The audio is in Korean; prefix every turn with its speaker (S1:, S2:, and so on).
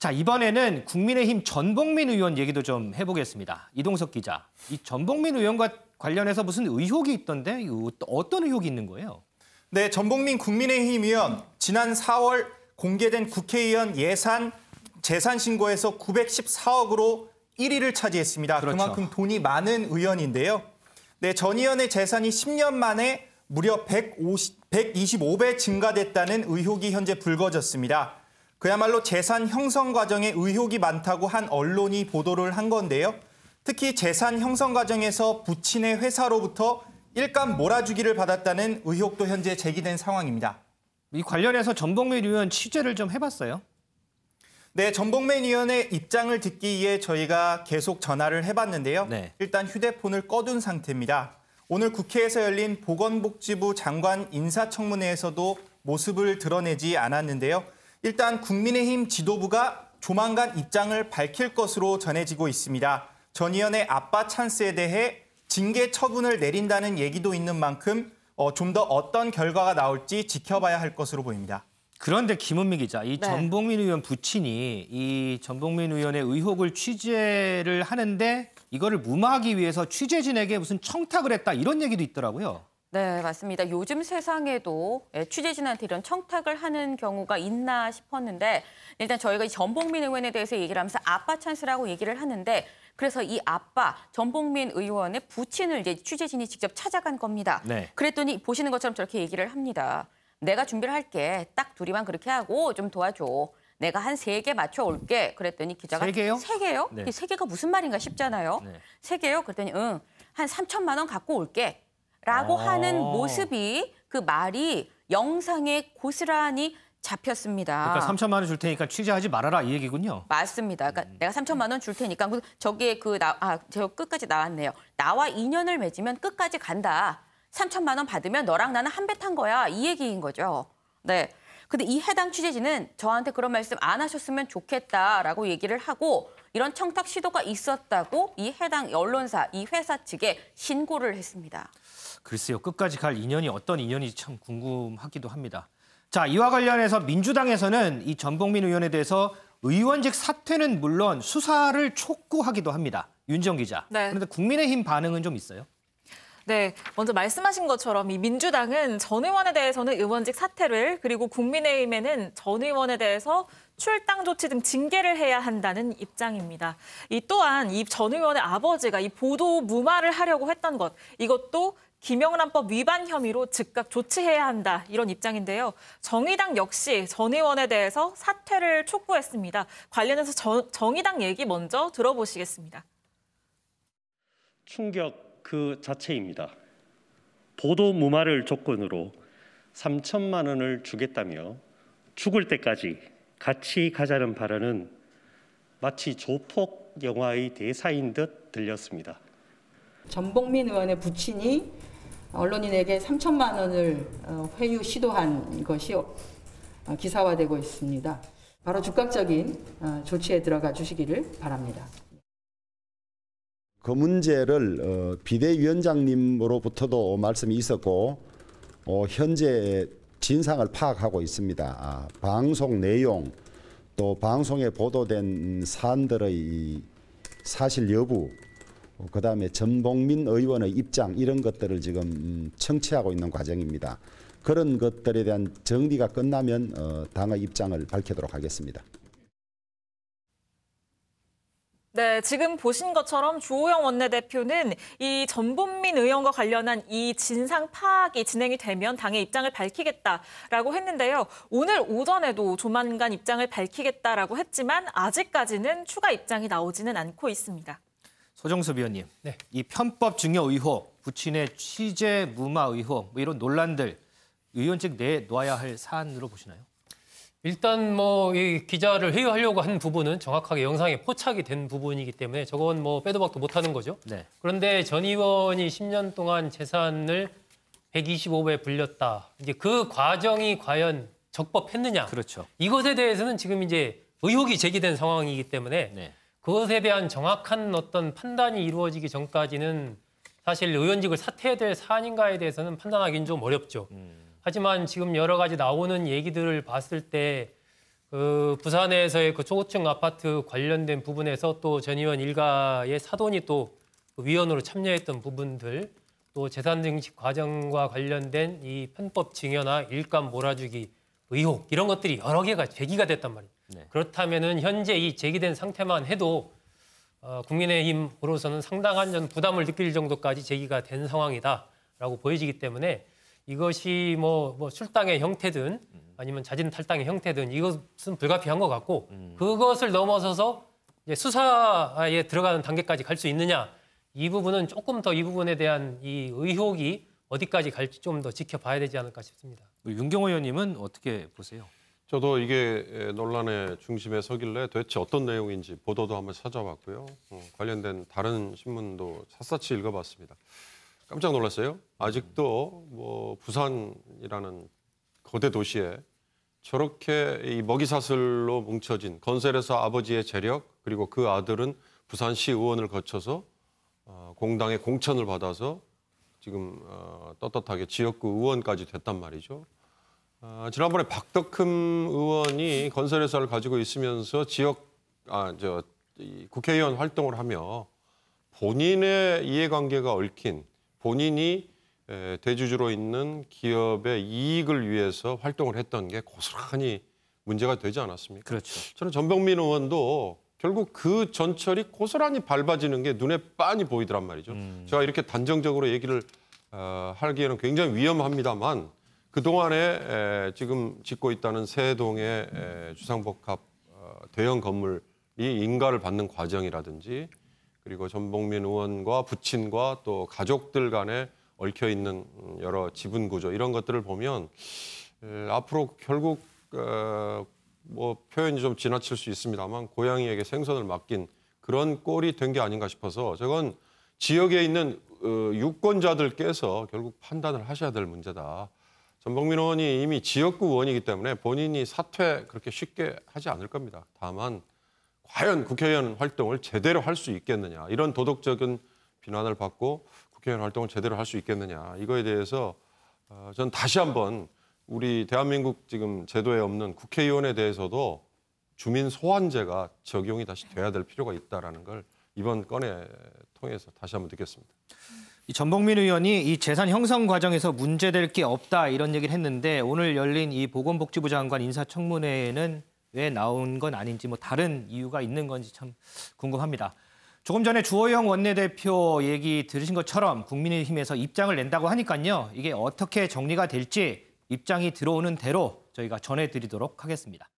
S1: 자, 이번에는 국민의힘 전봉민 의원 얘기도 좀 해보겠습니다. 이동석 기자, 이 전봉민 의원과 관련해서 무슨 의혹이 있던데 이거 어떤 의혹이 있는 거예요?
S2: 네, 전봉민 국민의힘 의원 지난 4월 공개된 국회의원 예산 재산 신고에서 914억으로 1위를 차지했습니다.
S1: 그렇죠.
S2: 그만큼 돈이 많은 의원인데요. 네, 전 의원의 재산이 10년 만에 무려 125배 증가됐다는 의혹이 현재 불거졌습니다. 그야말로 재산 형성 과정에 의혹이 많다고 한 언론이 보도를 한 건데요. 특히 재산 형성 과정에서 부친의 회사로부터 일감 몰아주기를 받았다는 의혹도 현재 제기된 상황입니다.
S1: 이 관련해서 전봉민 의원 취재를 좀 해봤어요?
S2: 네, 전봉민 의원의 입장을 듣기 위해 저희가 계속 전화를 해봤는데요.
S1: 네.
S2: 일단 휴대폰을 꺼둔 상태입니다. 오늘 국회에서 열린 보건복지부 장관 인사청문회에서도 모습을 드러내지 않았는데요. 일단 국민의힘 지도부가 조만간 입장을 밝힐 것으로 전해지고 있습니다. 전 의원의 아빠 찬스에 대해 징계 처분을 내린다는 얘기도 있는 만큼 좀 더 어떤 결과가 나올지 지켜봐야 할 것으로 보입니다.
S1: 그런데 김은미 기자, 이 전봉민 의원 부친이 이 전봉민 의원의 의혹을 취재를 하는데 이거를 무마하기 위해서 취재진에게 무슨 청탁을 했다 이런 얘기도 있더라고요.
S3: 네, 맞습니다. 요즘 세상에도 취재진한테 이런 청탁을 하는 경우가 있나 싶었는데 일단 저희가 이 전봉민 의원에 대해서 얘기를 하면서 아빠 찬스라고 얘기를 하는데 그래서 이 아빠 전봉민 의원의 부친을 이제 취재진이 직접 찾아간 겁니다.
S1: 네.
S3: 그랬더니 보시는 것처럼 저렇게 얘기를 합니다. 내가 준비를 할게. 딱 둘이만 그렇게 하고 좀 도와줘. 내가 한 3개 맞춰올게. 그랬더니 기자가
S1: 3개요?
S3: 3개요?
S1: 네.
S3: 3개가 무슨 말인가 싶잖아요.
S1: 네.
S3: 3개요? 그랬더니 응, 한 3천만 원 갖고 올게. 라고 하는 모습이 그 말이 영상에 고스란히 잡혔습니다.
S1: 그러니까 3천만 원 줄 테니까 취재하지 말아라 이 얘기군요.
S3: 맞습니다. 그러니까 내가 3천만 원 줄 테니까 저기에 저 끝까지 나왔네요. 나와 인연을 맺으면 끝까지 간다. 3천만 원 받으면 너랑 나는 한 배 탄 거야. 이 얘기인 거죠. 네. 근데 이 해당 취재진은 저한테 그런 말씀 안 하셨으면 좋겠다라고 얘기를 하고 이런 청탁 시도가 있었다고 이 해당 언론사, 이 회사 측에 신고를 했습니다.
S1: 글쎄요, 끝까지 갈 인연이 어떤 인연인지 참 궁금하기도 합니다. 자, 이와 관련해서 민주당에서는 이 전봉민 의원에 대해서 의원직 사퇴는 물론 수사를 촉구하기도 합니다. 윤정 기자.
S4: 네.
S1: 그런데 국민의힘 반응은 좀 있어요?
S4: 네, 먼저 말씀하신 것처럼 이 민주당은 전 의원에 대해서는 의원직 사퇴를 그리고 국민의힘에는 전 의원에 대해서 출당 조치 등 징계를 해야 한다는 입장입니다. 이 또한 이 전 의원의 아버지가 이 보도 무마를 하려고 했던 것 이것도 김영란법 위반 혐의로 즉각 조치해야 한다 이런 입장인데요. 정의당 역시 전 의원에 대해서 사퇴를 촉구했습니다. 관련해서 정의당 얘기 먼저 들어보시겠습니다.
S5: 충격 그 자체입니다. 보도 무마를 조건으로 3천만 원을 주겠다며 죽을 때까지 같이 가자는 발언은 마치 조폭 영화의 대사인 듯 들렸습니다.
S6: 전봉민 의원의 부친이 언론인에게 3천만 원을 회유 시도한 것이 기사화되고 있습니다. 바로 즉각적인 조치에 들어가 주시기를 바랍니다.
S7: 그 문제를 비대위원장님으로부터도 말씀이 있었고 현재 진상을 파악하고 있습니다. 방송 내용 또 방송에 보도된 사안들의 사실 여부 그다음에 전봉민 의원의 입장 이런 것들을 지금 청취하고 있는 과정입니다. 그런 것들에 대한 정리가 끝나면 당의 입장을 밝히도록 하겠습니다.
S4: 네, 지금 보신 것처럼 주호영 원내대표는 이 전봉민 의원과 관련한 이 진상 파악이 진행이 되면 당의 입장을 밝히겠다라고 했는데요. 오늘 오전에도 조만간 입장을 밝히겠다라고 했지만 아직까지는 추가 입장이 나오지는 않고 있습니다.
S1: 소정섭 위원님,
S8: 네.
S1: 이 편법 증여 의혹, 부친의 취재 무마 의혹 뭐 이런 논란들 의원직 내놔야 할 사안으로 보시나요?
S8: 일단 이 기자를 회유하려고 한 부분은 정확하게 영상에 포착이 된 부분이기 때문에 저건 빼도 박도 못하는 거죠.
S1: 네.
S8: 그런데 전 의원이 10년 동안 재산을 125배 불렸다. 이제 그 과정이 과연 적법했느냐?
S1: 그렇죠.
S8: 이것에 대해서는 지금 이제 의혹이 제기된 상황이기 때문에
S1: 네.
S8: 그것에 대한 정확한 어떤 판단이 이루어지기 전까지는 사실 의원직을 사퇴해야 될 사안인가에 대해서는 판단하기는 좀 어렵죠. 하지만 지금 여러 가지 나오는 얘기들을 봤을 때 부산에서의 그 초고층 아파트 관련된 부분에서 또 전 의원 일가의 사돈이 또 위원으로 참여했던 부분들, 또 재산 증식 과정과 관련된 이 편법 증여나 일감 몰아주기 의혹, 이런 것들이 여러 개가 제기가 됐단 말이에요.
S1: 네.
S8: 그렇다면은 현재 이 제기된 상태만 해도 국민의힘으로서는 상당한 전 부담을 느낄 정도까지 제기가 된 상황이다라고 보여지기 때문에 이것이 뭐 출당의 형태든 아니면 자진 탈당의 형태든 이것은 불가피한 것 같고, 그것을 넘어서서 이제 수사에 들어가는 단계까지 갈 수 있느냐, 이 부분은 조금 더 이 부분에 대한 이 의혹이 어디까지 갈지 좀 더 지켜봐야 되지 않을까 싶습니다.
S1: 우리 윤경호 의원님은 어떻게 보세요?
S9: 저도 이게 논란의 중심에 서길래 도대체 어떤 내용인지 보도도 한번 찾아봤고요. 관련된 다른 신문도 샅샅이 읽어봤습니다. 깜짝 놀랐어요. 아직도 뭐 부산이라는 거대 도시에 저렇게 이 먹이사슬로 뭉쳐진 건설회사 아버지의 재력, 그리고 그 아들은 부산시 의원을 거쳐서 공당의 공천을 받아서 지금 떳떳하게 지역구 의원까지 됐단 말이죠. 지난번에 박덕흠 의원이 건설회사를 가지고 있으면서 국회의원 활동을 하며 본인의 이해관계가 얽힌, 본인이 대주주로 있는 기업의 이익을 위해서 활동을 했던 게 고스란히 문제가 되지 않았습니까?
S1: 그렇죠.
S9: 저는 전병민 의원도 결국 그 전철이 고스란히 밟아지는 게 눈에 빤히 보이더란 말이죠. 제가 이렇게 단정적으로 얘기를 하기에는 굉장히 위험합니다만, 그동안에 지금 짓고 있다는 세동의 주상복합 대형 건물이 인가를 받는 과정이라든지, 그리고 전봉민 의원과 부친과 또 가족들 간에 얽혀 있는 여러 지분 구조, 이런 것들을 보면 앞으로 결국 뭐 표현이 좀 지나칠 수 있습니다만 고양이에게 생선을 맡긴 그런 꼴이 된 게 아닌가 싶어서, 저건 지역에 있는 유권자들께서 결국 판단을 하셔야 될 문제다. 전봉민 의원이 이미 지역구 의원이기 때문에 본인이 사퇴 그렇게 쉽게 하지 않을 겁니다. 다만 과연 국회의원 활동을 제대로 할 수 있겠느냐, 이런 도덕적인 비난을 받고 국회의원 활동을 제대로 할 수 있겠느냐, 이거에 대해서 전 다시 한번 우리 대한민국 지금 제도에 없는 국회의원에 대해서도 주민 소환제가 적용이 다시 돼야 될 필요가 있다라는 걸 이번 건에 통해서 다시 한번 느꼈습니다.
S1: 이 전봉민 의원이 이 재산 형성 과정에서 문제될 게 없다, 이런 얘기를 했는데, 오늘 열린 이 보건복지부 장관 인사청문회에는 왜 나온 건 아닌지, 뭐 다른 이유가 있는 건지 참 궁금합니다. 조금 전에 주호영 원내대표 얘기 들으신 것처럼 국민의힘에서 입장을 낸다고 하니까요, 이게 어떻게 정리가 될지 입장이 들어오는 대로 저희가 전해드리도록 하겠습니다.